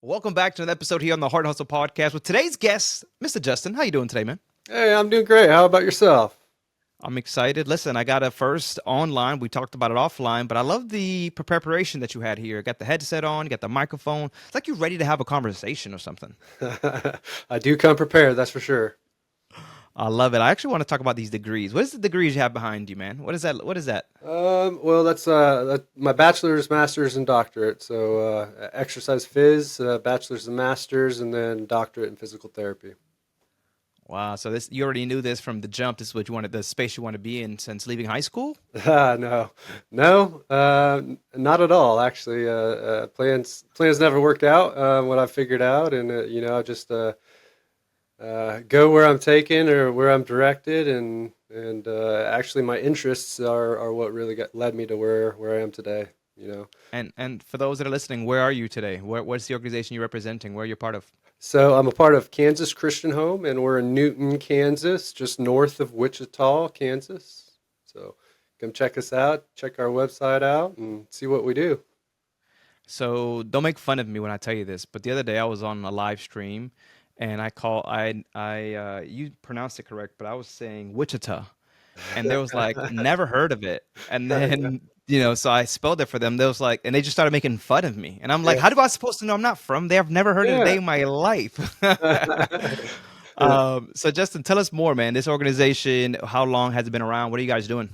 Welcome back to another episode here on the Heart Hustle Podcast with today's guest, Mr. Justin. How you doing today, man? Hey, I'm doing great. How about yourself? I'm excited. Listen, I got a first online. We talked about it offline, but I love the preparation that you had here. Got the headset on, got the microphone. It's like you're ready to have a conversation or something. I do come prepared, that's for sure. I love it. I actually want to talk about these degrees. What is the degrees you have behind you, man? What is that? What is that? Well, that's my bachelor's, master's, and doctorate. So, exercise phys, bachelor's and master's, and then doctorate in physical therapy. Wow. So this you already knew this from the jump. This is what you wanted, the space you want to be in since leaving high school? No, no, not at all. Actually, plans never work out. What I've figured out, and I just go where I'm taken or where I'm directed, and actually my interests are what really led me to where I am today. You know, And for those that are listening, where are you today? What's the organization you're representing? Where are you part of? so I'm a part of Kansas Christian Home, and we're in Newton, Kansas, just north of Wichita, Kansas. So come check us out, check our website out, and see what we do. So don't make fun of me when I tell you this, but the other day I was on a live stream and you pronounced it correct, but I was saying Wichita. And there was like, never heard of it. And then, so I spelled it for them. They was like, and they just started making fun of me. And I'm like, Yeah, how do I supposed to know I'm not from there? I've never heard it a day yeah. in my life. Yeah. So Justin, tell us more, man. This organization, how long has it been around? What are you guys doing?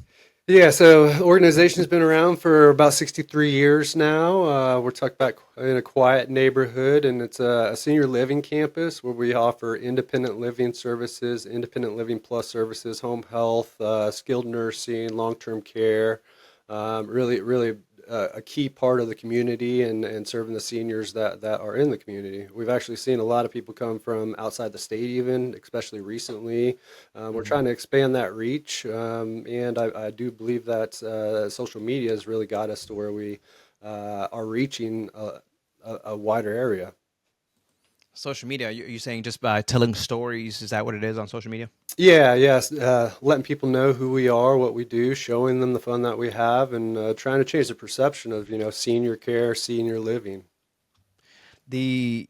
Yeah, so the organization's been around for about 63 years now. We're tucked back in a quiet neighborhood, and it's a senior living campus where we offer independent living services, independent living plus services, home health, skilled nursing, long-term care. Really, a key part of the community and serving the seniors that are in the community. We've actually seen a lot of people come from outside the state, even, especially recently. We're trying to expand that reach, and I do believe that social media has really got us to where we are reaching a wider area. Social media, you saying just by telling stories, is that what it is on social media? Yeah, yes, letting people know who we are, what we do, showing them the fun that we have, and trying to change the perception of senior care, senior living. The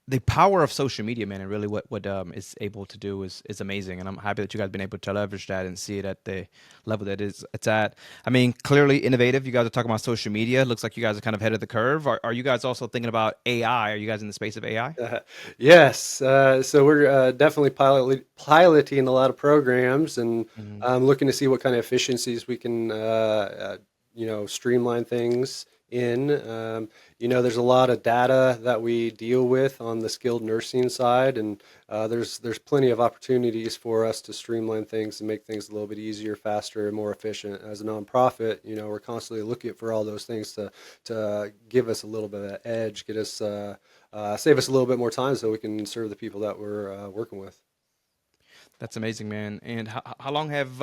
the power of social media, man, and really what is able to do is amazing, and I'm happy that you guys been able to leverage that and see it at the level that it's at. I mean, clearly innovative. You guys are talking about social media. Looks like you guys are kind of ahead of the curve. Are you guys also thinking about AI? Are you guys in the space of AI? Yes, so we're definitely piloting a lot of programs and Mhm. looking to see what kind of efficiencies we can, streamline things in. There's a lot of data that we deal with on the skilled nursing side, and there's plenty of opportunities for us to streamline things and make things a little bit easier, faster, and more efficient. As a nonprofit, we're constantly looking for all those things to give us a little bit of edge, get us save us a little bit more time so we can serve the people that we're working with. That's amazing, man. And how long have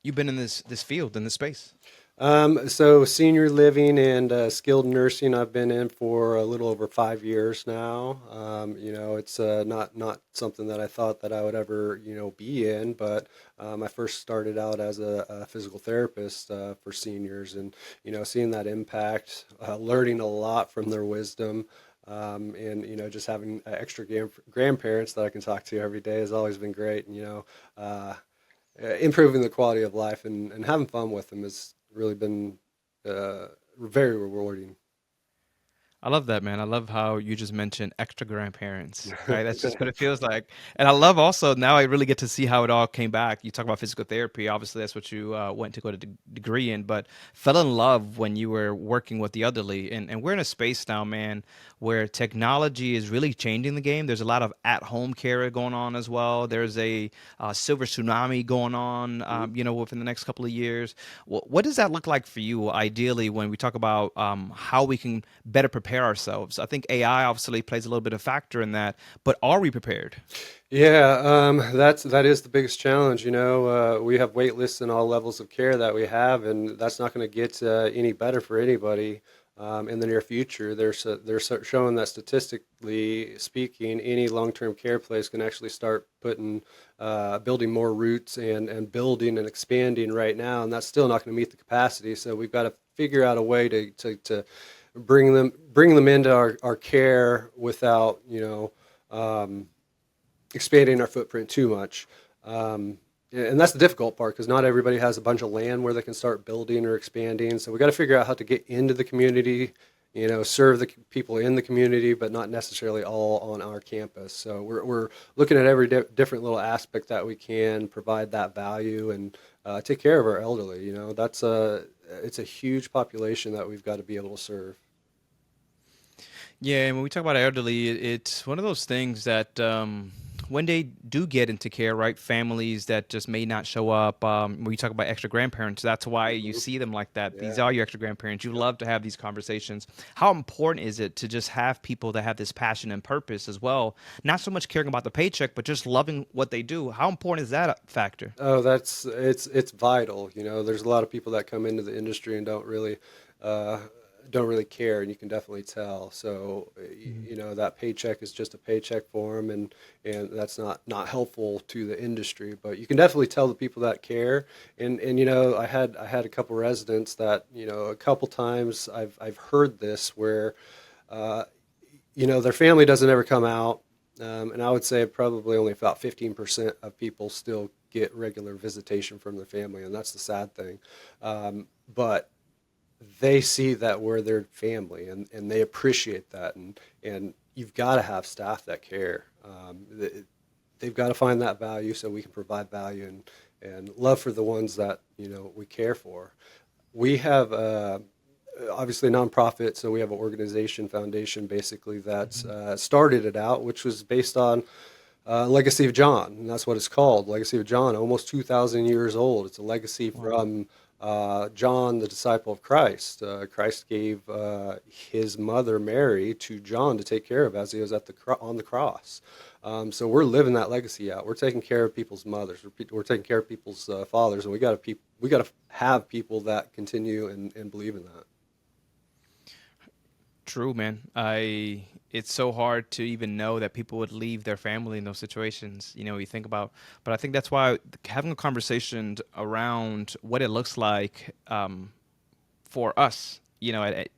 you been in this field in this space? So senior living and skilled nursing, I've been in for a little over 5 years now. It's not something that I thought that I would ever be in, but I first started out as a physical therapist for seniors, and seeing that impact, learning a lot from their wisdom. And just having extra grandparents that I can talk to every day has always been great. And improving the quality of life and having fun with them has really been very rewarding. I love that, man. I love how you just mentioned extra grandparents, right? That's just what it feels like. And I love also now I really get to see how it all came back. You talk about physical therapy. Obviously, that's what you went to go to degree in, but fell in love when you were working with the elderly. And we're in a space now, man, where technology is really changing the game. There's a lot of at-home care going on as well. There's a silver tsunami going on, within the next couple of years. What does that look like for you, ideally, when we talk about how we can better prepare ourselves? I think AI obviously plays a little bit of factor in that, but are we prepared? Yeah, that is the biggest challenge. We have wait lists in all levels of care that we have, and that's not going to get any better for anybody in the near future. They're showing that statistically speaking, any long-term care place can actually start putting building more routes and building and expanding right now, and that's still not going to meet the capacity. So we've got to figure out a way to bring them into our care without um, expanding our footprint too much. And that's the difficult part because not everybody has a bunch of land where they can start building or expanding. So we got to figure out how to get into the community, serve the people in the community, but not necessarily all on our campus. So we're looking at every different little aspect that we can provide that value and take care of our elderly. It's a huge population that we've got to be able to serve. Yeah, and when we talk about elderly, it's one of those things that when they do get into care, right? Families that just may not show up. When you talk about extra grandparents, that's why you Hmm. see them like that. These Yeah. are your extra grandparents. You Yep. love to have these conversations. How important is it to just have people that have this passion and purpose as well? Not so much caring about the paycheck, but just loving what they do. How important is that a factor? Oh, it's vital. There's a lot of people that come into the industry and uh, don't really care, and you can definitely tell. So, that paycheck is just a paycheck for them, and that's not helpful to the industry. But you can definitely tell the people that care. And I had a couple residents that a couple times I've heard this where uh, their family doesn't ever come out. And I would say probably only about 15% of people still get regular visitation from their family, and that's the sad thing. But they see that we're their family, and they appreciate that, and you've got to have staff that care. They've got to find that value so we can provide value and love for the ones that we care for. We have obviously a nonprofit, so we have an organization foundation basically that's Mhm. started it out, which was based on Legacy of John, and that's what it's called. Legacy of John, almost 2,000 years old. It's a legacy Wow. from John, the disciple of Christ. Christ gave his mother Mary to John to take care of as he was on the cross. So we're living that legacy out. We're taking care of people's mothers. We're taking care of people's fathers, and we got to have people that continue and believe in that. True, man. It's so hard to even know that people would leave their family in those situations. You think about, but I think that's why having a conversation around what it looks like for us,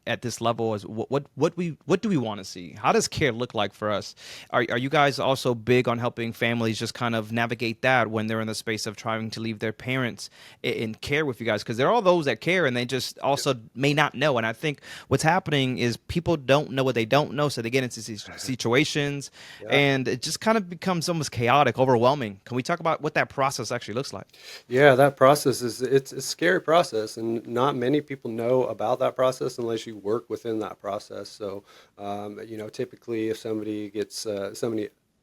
at this level is what do we want to see? How does care look like for us? Are you guys also big on helping families just kind of navigate that when they're in the space of trying to leave their parents in care with you guys? Because there are those that care and they just Yep. also may not know. And I think what's happening is people don't know what they don't know, so they get into these situations, Yeah. and it just kind of becomes almost chaotic, overwhelming. Can we talk about what that process actually looks like? Yeah, that process it's a scary process, and not many people know about that process unless you work within that process. So, typically, if somebody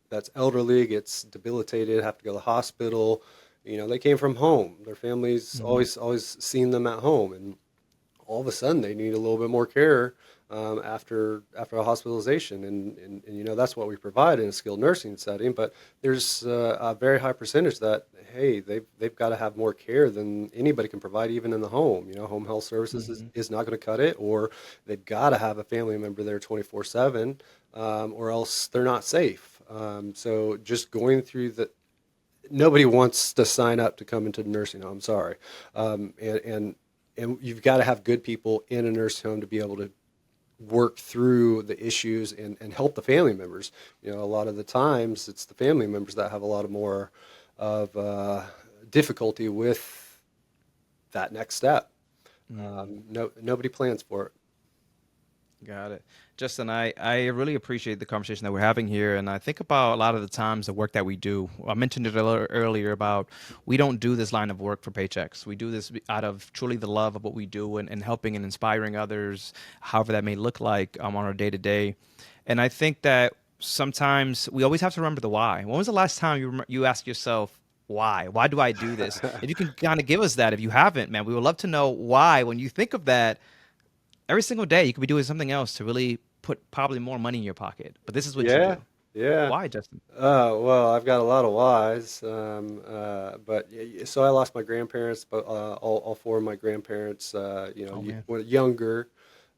that's elderly gets debilitated, have to go to the hospital, they came from home. Their families Mhm. always seen them at home, and all of a sudden they need a little bit more care after a hospitalization, and that's what we provide in a skilled nursing setting. But there's a very high percentage that hey they've got to have more care than anybody can provide even in the home. Home health services is, Mhm. is not going to cut it, or they've got to have a family member there 24/7, or else they're not safe. So just going through the nobody wants to sign up to come into the nursing home. Sorry, and you've got to have good people in a nursing home to be able to work through the issues and help the family members. A lot of the times it's the family members that have a lot of more of difficulty with that next step. Mhm. No, nobody plans for it. Got it. Justin, I really appreciate the conversation that we're having here. And I think about a lot of the times the work that we do. I mentioned it earlier about we don't do this line of work for paychecks. We do this out of truly the love of what we do and helping and inspiring others, however that may look like on our day to day. And I think that sometimes we always have to remember the why. When was the last time you asked yourself, why? Why do I do this? If you can kind of give us that, if you haven't, man, we would love to know why. When you think of that, every single day you could be doing something else to really put probably more money in your pocket. But this is what you Yeah, do. yeah. Why, Justin? Well, I've got a lot of whys, but so I lost my grandparents, but all four of my grandparents, Oh man. when younger,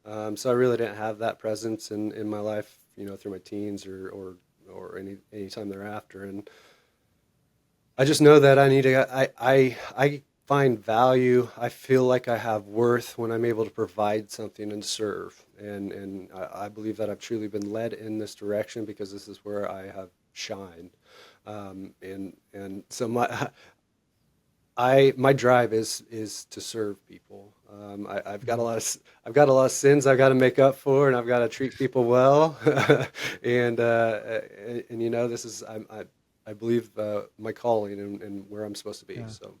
so I really didn't have that presence in my life, through my teens or any time thereafter, and I just know that I need to. I find value. I feel like I have worth when I'm able to provide something and serve. And I believe that I've truly been led in this direction because this is where I have shined. And so my drive is to serve people. I've got a Mhm. lot of I've got a lot of sins I've got to make up for, and I've got to treat people well. And you know, this is I believe my calling and where I'm supposed to be. Yeah. So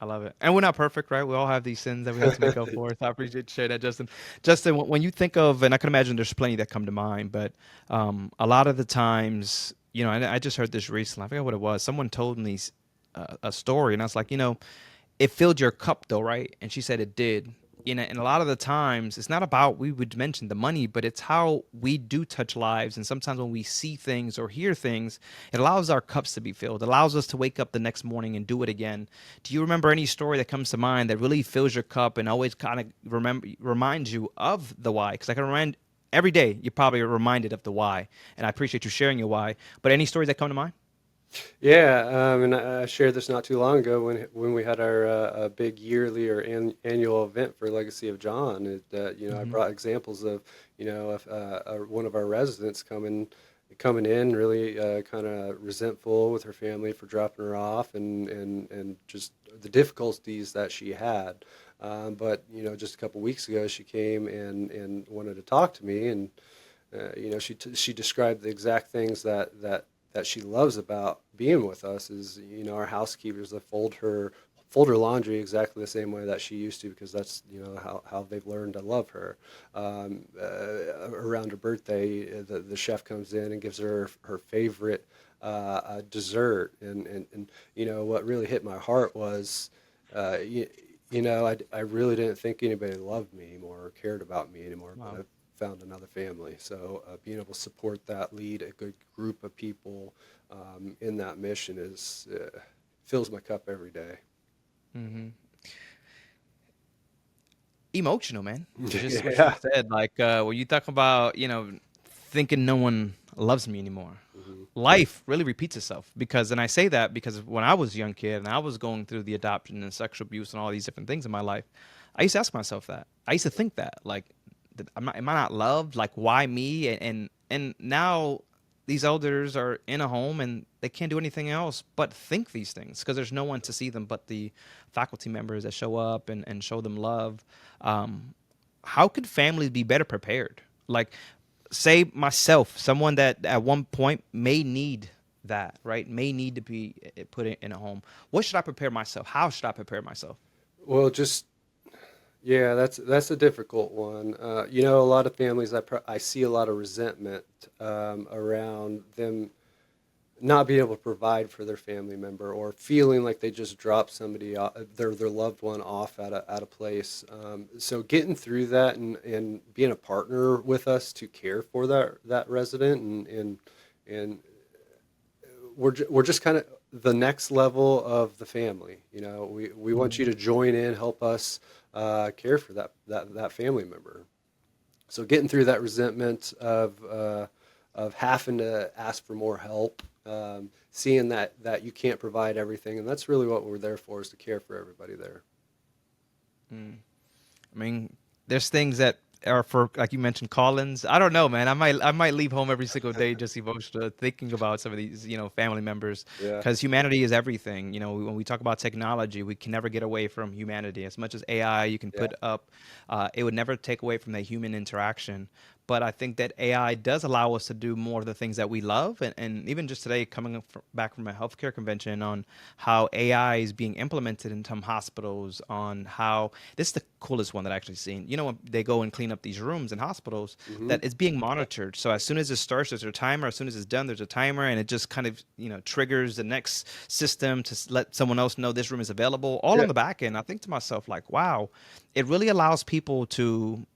I love it. And we're not perfect, right? We all have these sins that we have to make up yeah. for. So I appreciate you sharing that, Justin. Justin, when you think of, and I can imagine there's plenty that come to mind, but a lot of the times, and I just heard this recently. I forget what it was. Someone told me a story, and I was like, it filled your cup though, right? And she said it did. And a lot of the times it's not about we would mention the money, but it's how we do touch lives. And sometimes when we see things or hear things, it allows our cups to be filled. It allows us to wake up the next morning and do it again. Do you remember any story that comes to mind that really fills your cup and always kind of reminds you of the why? Because I can remind every day you're probably reminded of the why. And I appreciate you sharing your why. But any stories that come to mind? Yeah, and I shared this not too long ago when we had our big yearly or annual event for Legacy of John. I Hmm. brought examples of one of our residents coming in really kind of resentful with her family for dropping her off and just the difficulties that she had. But just a couple weeks ago, she came and wanted to talk to me and she described the exact things that she loves about being with us is our housekeepers that fold her laundry exactly the same way that she used to because that's how they've learned to love her. Around her birthday, the chef comes in and gives her favorite dessert, and what really hit my heart was. Uh, you, I really didn't think anybody loved me anymore or cared about me anymore, but Wow. I found another family. So being able to support that, lead a good group of people in that mission is fills my cup every day. Hmm. Emotional, man. Just what you Yeah. said. Like when you talk about, thinking no one loves me anymore. Hmm. Life really repeats itself because, and I say that because when I was a young kid and I was going through the adoption and sexual abuse and all these different things in my life, I used to ask myself that. I used to think that, like, am I not loved? Like, why me? And now these elders are in a home and they can't do anything else but think these things because there's no one to see them but the faculty members that show up and show them love. Um, how could families be better prepared? Like, say myself, someone that at one point may need that, right? May need to be put in a home. What should I prepare myself? How should I prepare myself? Well, just yeah, that's a difficult one. A lot of families I see a lot of resentment around them not being able to provide for their family member or feeling like they just dropped their loved one off at a place. So getting through that and being a partner with us to care for that resident and we're just kind of the next level of the family. We want you Mhm. to join in, help us care for that family member. So getting through that resentment of having to ask for more help, seeing that you can't provide everything, and that's really what we're there for is to care for everybody there. Mm. I mean, there's things that are for, like you mentioned, Collins. I don't know, man. I might leave home every single day just emotional thinking about some of these, family members, Yeah, because humanity is everything. When we talk about technology, we can never get away from humanity. As much as AI you can yeah, put up, it would never take away from the human interaction. But I think that AI does allow us to do more of the things that we love. And even just today, coming back from a healthcare convention on how AI is being implemented in some hospitals, on how this is the coolest one that I actually seen. When they go and clean up these rooms in hospitals, hmm that it's being monitored. So as soon as it starts, there's a timer. As soon as it's done, there's a timer, and it just kind of triggers the next system to let someone else know this room is available. All yeah, on the back end. I think to myself like, wow, it really allows people to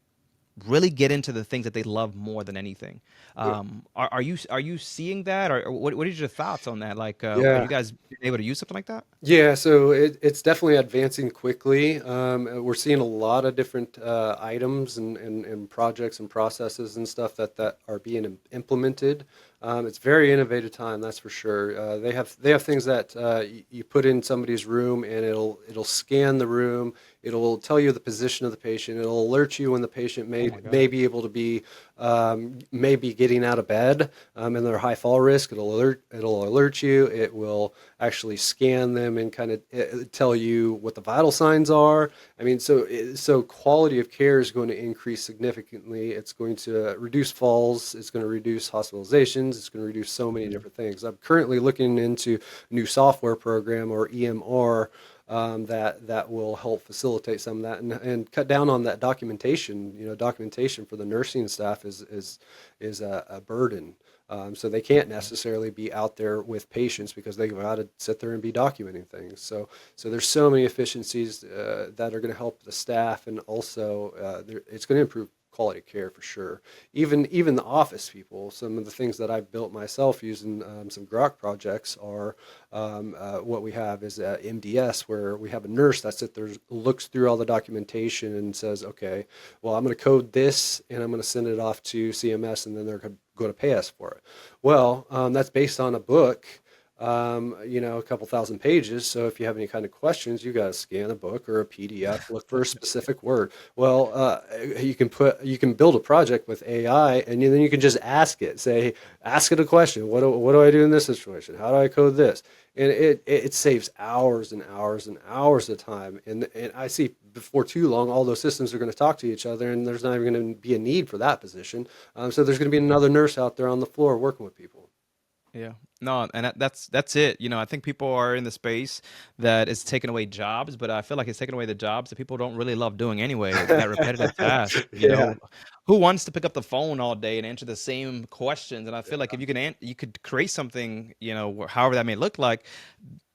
really get into the things that they love more than anything. Are you seeing that, or what is your thoughts on that? Like, are you Yeah. guys able to use something like that? Yeah, so it's definitely advancing quickly. We're seeing a lot of different items and projects and processes and stuff that are being implemented. It's very innovative time, that's for sure. They have things that you put in somebody's room and it'll scan the room. It'll tell you the position of the patient. It'll alert you when the patient Oh may my may God. be able to be maybe getting out of bed and they're high fall risk. It'll alert you. It will actually scan them and kind of tell you what the vital signs are. I mean, so quality of care is going to increase significantly. It's going to reduce falls. It's going to reduce hospitalizations. It's going to reduce so many different things. I'm currently looking into a new software program or EMR that will help facilitate some of that and cut down on that documentation. Documentation for the nursing staff is a burden. So they can't necessarily be out there with patients because they've got to sit there and be documenting things. So there's so many efficiencies that are going to help the staff, and also it's going to improve quality of care for sure. Even the office people, some of the things that I've built myself using some Grok projects are what we have is MDS, where we have a nurse that sits there, looks through all the documentation and says, okay, well, I'm going to code this and I'm going to send it off to CMS, and then they're going to pay us for it. Well, that's based on a book, a couple thousand pages. So if you have any kind of questions, you got to scan a book or a PDF, look for a specific word. Well, you can build a project with AI, and then you can just ask it a question. What do I do in this situation? How do I code this? And it saves hours and hours and hours of time. And I see before too long, all those systems are going to talk to each other, and there's not even going to be a need for that position. So there's going to be another nurse out there on the floor working with people. Yeah. No, and that's it. I think people are in the space that is taking away jobs, but I feel like it's taking away the jobs that people don't really love doing anyway. That repetitive task. Yeah. Who wants to pick up the phone all day and answer the same questions? And I feel like if you could create something, however that may look like,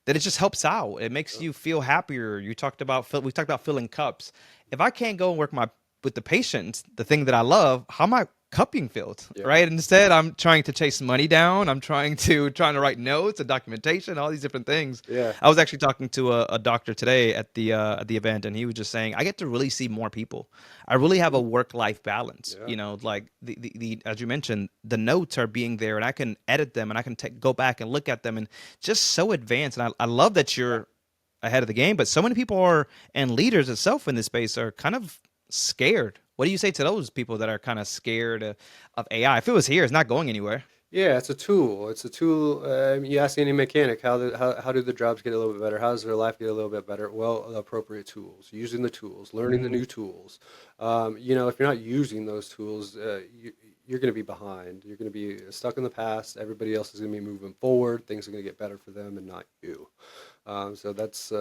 that it just helps out. It makes you feel happier. We talked about filling cups. If I can't go and work my with the patients, the thing that I love, how am I cup being filled? Yeah. Right? Instead, I'm trying to chase money down. I'm trying to write notes and documentation, all these different things. Yeah. I was actually talking to a doctor today at the event, and he was just saying, I get to really see more people. I really have a work life balance. Yeah. Like the as you mentioned, the notes are being there, and I can edit them, and I can go back and look at them, and just so advanced. And I love that you're ahead of the game, but so many people are, and leaders itself in this space are kind of scared. What do you say to those people that are kind of scared of AI? If it was here, it's not going anywhere. Yeah, it's a tool. It's a tool. You ask any mechanic how do the jobs get a little bit better? How does their life get a little bit better? Well, the appropriate tools, using the tools, learning the new tools. If you're not using those tools, you're going to be behind. You're going to be stuck in the past. Everybody else is going to be moving forward. Things are going to get better for them and not you. So that's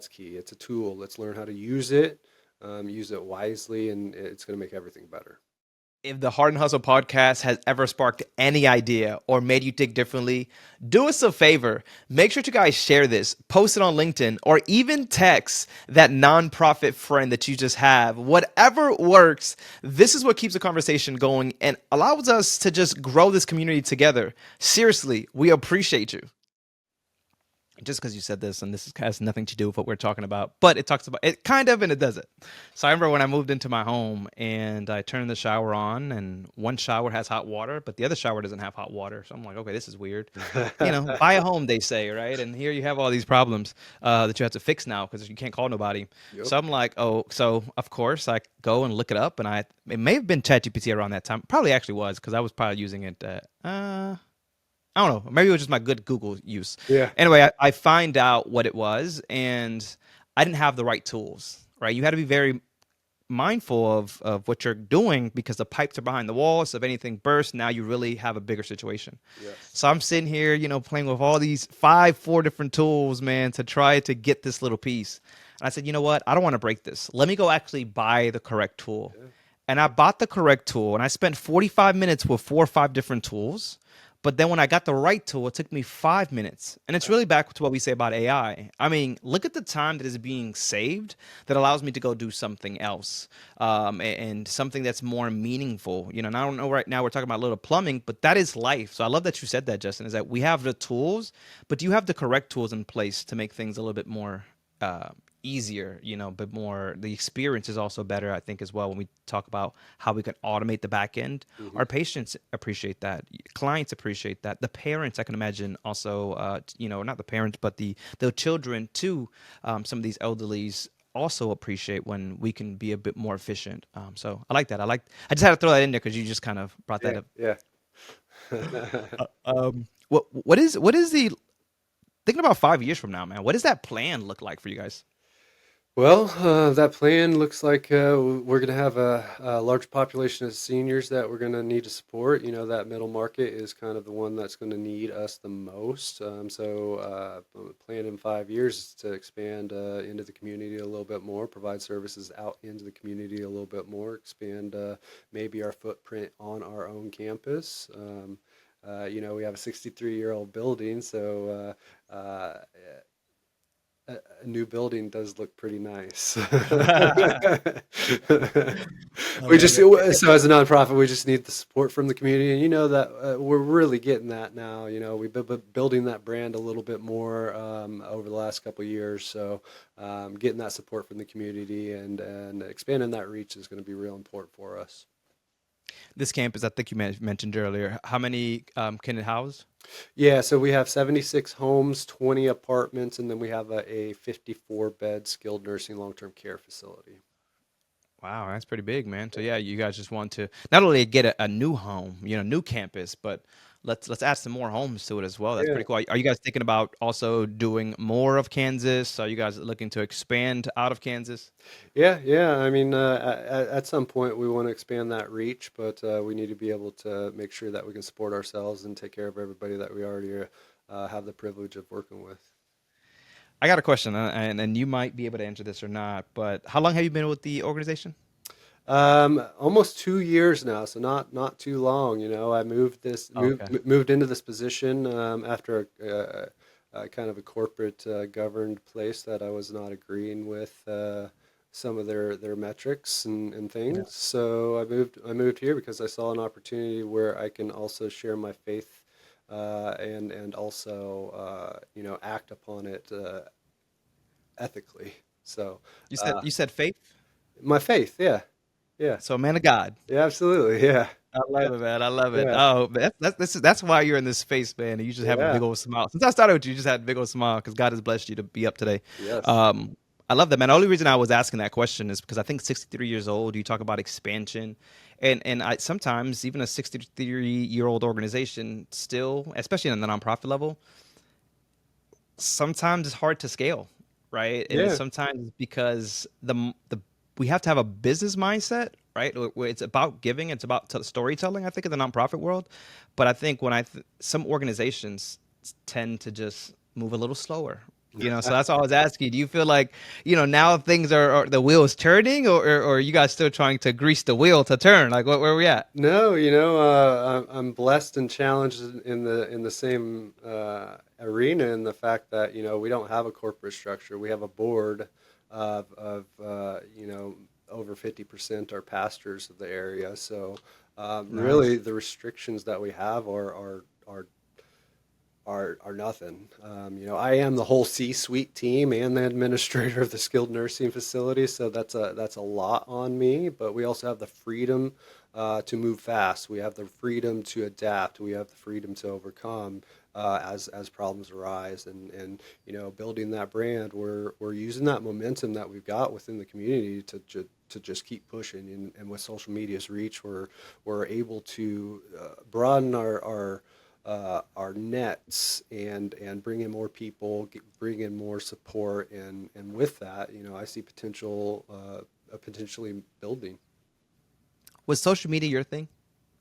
key. It's a tool. Let's learn how to use it wisely, and it's going to make everything better. If the Hard and Hustle podcast has ever sparked any idea or made you think differently, do us a favor. Make sure to guys share this, post it on LinkedIn, or even text that nonprofit friend that you just have. Whatever works, this is what keeps the conversation going and allows us to just grow this community together. Seriously, we appreciate you. Just because you said this, and has nothing to do with what we're talking about, but it talks about it kind of, and it does it. So I remember when I moved into my home and I turned the shower on, and one shower has hot water, but the other shower doesn't have hot water. So I'm like, okay, this is weird. Buy a home, they say, right? And here you have all these problems that you have to fix now because you can't call nobody. Yep. So I'm like, oh, so of course I go and look it up, and it may have been ChatGPT around that time. Probably actually was because I was probably using it. I don't know. Maybe it was just my good Google use. Yeah. Anyway, I find out what it was, and I didn't have the right tools. Right, you had to be very mindful of what you're doing because the pipes are behind the wall. So if anything bursts, now you really have a bigger situation. Yes. So I'm sitting here, playing with all these four different tools, man, to try to get this little piece. And I said, you know what? I don't want to break this. Let me go actually buy the correct tool. Yeah. And I bought the correct tool, and I spent 45 minutes with 4 or 5 different tools. But then when I got the right tool, it took me 5 minutes. And it's really back to what we say about AI. I mean, look at the time that is being saved that allows me to go do something else, and something that's more meaningful. And I don't know, right now we're talking about a little plumbing, but that is life. So I love that you said that, Justin, is that we have the tools, but do you have the correct tools in place to make things a little bit more uh, easier, but more the experience is also better, I think, as well. When we talk about how we can automate the back end, Hmm. our patients appreciate that, clients appreciate that, the parents, I can imagine, also, not the parents, but the children too. Some of these elderlies also appreciate when we can be a bit more efficient. So I like that. I just had to throw that in there because you just kind of brought that Yeah, up. yeah. What is the thinking about 5 years from now, man? What does that plan look like for you guys? Well, that plan looks like we're going to have a large population of seniors that we're going to need to support. That middle market is kind of the one that's going to need us the most. The plan in 5 years is to expand into the community a little bit more, provide services out into the community a little bit more, expand maybe our footprint on our own campus. We have a 63-year-old building, so a new building does look pretty nice. I We love just it. so as a nonprofit, we just need the support from the community, and that we're really getting that now. We've been building that brand a little bit more over the last couple of years. So getting that support from the community and expanding that reach is going to be real important for us. This campus, I think you mentioned earlier, how many can it house? Yeah, so we have 76 homes, 20 apartments, and then we have a 54-bed skilled nursing long-term care facility. Wow, that's pretty big, man. So yeah, you guys just want to not only get a new home, new campus, but let's add some more homes to it as well. That's Yeah. pretty cool. Are you guys thinking about also doing more of Kansas? Are you guys looking to expand out of Kansas? Yeah, yeah. I mean, at some point we want to expand that reach, but we need to be able to make sure that we can support ourselves and take care of everybody that we already have the privilege of working with. I got a question, and you might be able to answer this or not, but how long have you been with the organization? Almost 2 years now, so not too long. I Okay. moved into this position after kind of a corporate governed place that I was not agreeing with some of their metrics and Yeah. things. So I moved here because I saw an opportunity where I can also share my faith and also act upon it ethically. So You said uh, you said faith, my faith, yeah, yeah. so man of God. Yeah, absolutely. Yeah. I Yeah. love it, man. I love it. Yeah. Oh, that's why you're in this space, man. And you just have a Yeah. big old smile. Since I started with you, you just had a big old smile because God has blessed you to be up today. Yes. Um, I love that, man. The only reason I was asking that question is because I think 63 years old. You talk about expansion, and I sometimes even a 63-year-old organization still, especially in the nonprofit level, sometimes it's hard to scale, right? And it's Yeah. sometimes because the we have to have a business mindset, right? Where it's about giving, it's about storytelling. I think in the nonprofit world, but I think some organizations tend to just move a little slower. So that's all I was asking. Do you feel like now things are the wheel is turning, or are you guys still trying to grease the wheel to turn? Like where are we at? No, I'm blessed and challenged in the same arena in the fact that we don't have a corporate structure. We have a board of over 50% are pastors of the area. So really, Nice. the restrictions that we have are nothing. I am the whole C-suite team and the administrator of the skilled nursing facility, so that's a lot on me. But we also have the freedom to move fast. We have the freedom to adapt. We have the freedom to overcome as problems arise. And building that brand, we're using that momentum that we've got within the community to just keep pushing. And with social media's reach, we're able to broaden our nets and bring in more people, bring in more support, and with that, I see potentially building. Was social media your thing?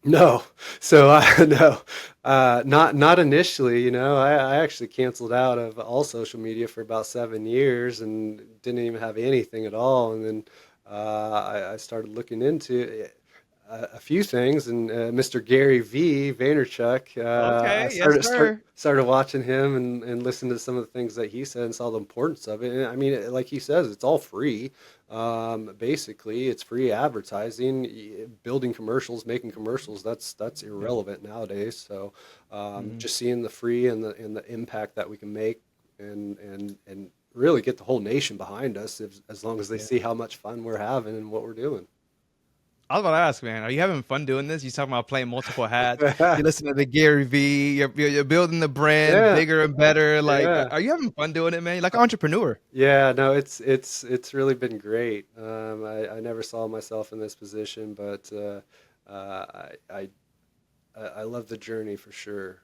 No, so no, not initially. I actually canceled out of all social media for about 7 years and didn't even have anything at all. And then I started looking into it. a few things, and Mr. Gary V. Vaynerchuk. I Okay, yes, sir. started watching him and listened to some of the things that he said and saw the importance of it. And I mean, like he says, it's all free. Basically, it's free advertising. Building commercials, making commercials. That's Yeah. irrelevant nowadays. So, Mhm. just seeing the free and the impact that we can make, and really get the whole nation behind us, as long as they Yeah. see how much fun we're having and what we're doing. I was about to ask, man, are you having fun doing this? You talking about playing multiple hats. You listen to the Gary V. You're building the brand Yeah, bigger and better. Like, yeah, are you having fun doing it, man? You're like an entrepreneur. yeah. No, it's really been great. I never saw myself in this position, but I love the journey for sure.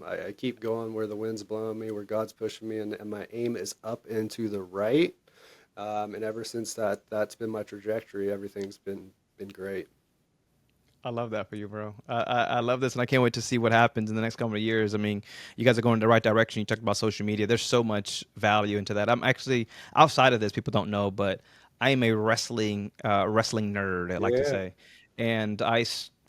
I keep going where the wind's blowing me, where God's pushing me, and my aim is up and to the right. And ever since that's been my trajectory. Everything's been great. I love that for you, bro. I love this, and I can't wait to see what happens in the next couple of years. I mean, you guys are going in the right direction. You talked about social media. There's so much value into that. I'm actually outside of this. People don't know, but I am a wrestling nerd. I like to Yeah. say, and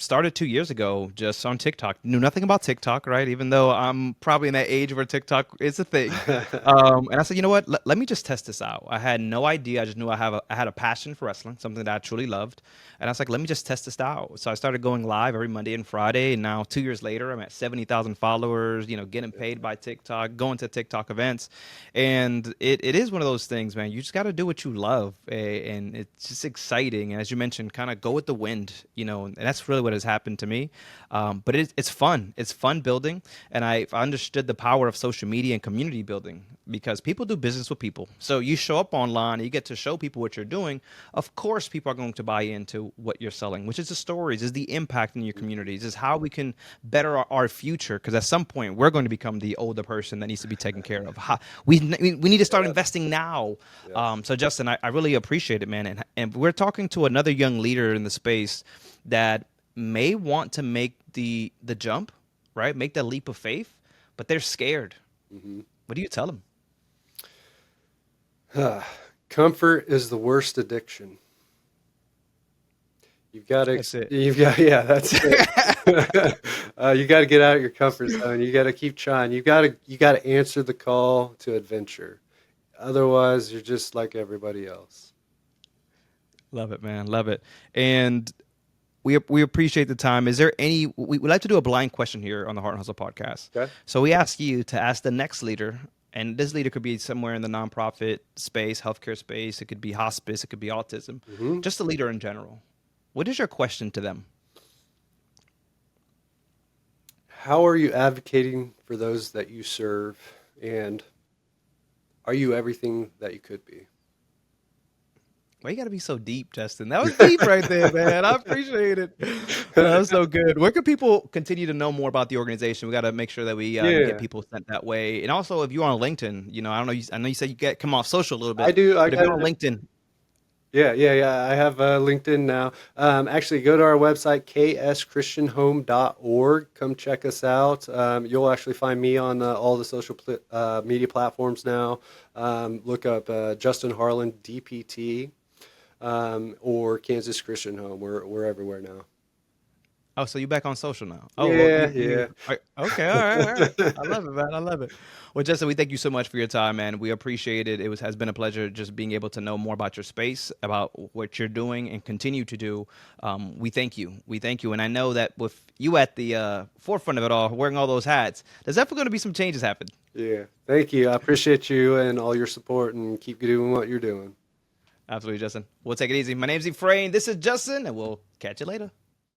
started 2 years ago just on TikTok. Knew nothing about TikTok, right? Even though I'm probably in that age where TikTok is a thing. And I said, you know what? Let me just test this out. I had no idea. I just knew I had a passion for wrestling, something that I truly loved. And I was like, let me just test this out. So I started going live every Monday and Friday. And now 2 years later, I'm at 70,000 followers, getting paid by TikTok, going to TikTok events. And it is one of those things, man. You just got to do what you love. And it's just exciting. And as you mentioned, kind of go with the wind, and that's really what has happened to me. But it's fun. It's fun building. And I've understood the power of social media and community building because people do business with people. So you show up online and you get to show people what you're doing. Of course, people are going to buy into what you're selling, which is the stories, is the impact in your communities, is how we can better our future. Because at some point, we're going to become the older person that needs to be taken care of. We need to start Yeah. investing now. Yes. So Justin, I really appreciate it, man. And we're talking to another young leader in the space that may want to make the jump, right? Make the leap of faith, but they're scared. Hmm. What do you tell them? Comfort is the worst addiction. That's it. Yeah, that's it. You got to get out of your comfort zone. You got to keep trying. You got to answer the call to adventure. Otherwise, you're just like everybody else. Love it, man. Love it. And we appreciate the time. Is there we like to do a blind question here on the Heart and Hustle podcast. Okay. So we ask you to ask the next leader, and this leader could be somewhere in the nonprofit space, healthcare space. It could be hospice. It could be autism. Hmm. Just a leader in general. What is your question to them? How are you advocating for those that you serve? And are you everything that you could be? Why you gotta be so deep, Justin? That was deep right there, man. I appreciate it. That was so good. Where can people continue to know more about the organization? We got to make sure that we get Yeah, people sent that way. And also, if you're on LinkedIn, I don't know. I know you said you get come off social a little I bit, do. I but if got you're on it. LinkedIn, Yeah. I have LinkedIn now. Actually, go to our website, kschristianhome.org. Come check us out. You'll actually find me on all the media platforms now. Look up Justin Harland, DPT, or Kansas Christian Home. We're everywhere now. oh, so you back on social now? Oh, well, Yeah, yeah. okay, all right, all right. I love it, man. I love it. Well, Justin, we thank you so much for your time, man. We appreciate it. Has been a pleasure just being able to know more about your space, about what you're doing, and continue to do. We thank you. We thank you, and I know that with you at the forefront of it all, wearing all those hats, there's definitely going to be some changes happen. Yeah. Thank you. I appreciate you and all your support, and keep doing what you're doing. Absolutely, Justin. We'll take it easy. My name's Efrain. This is Justin, and we'll catch you later.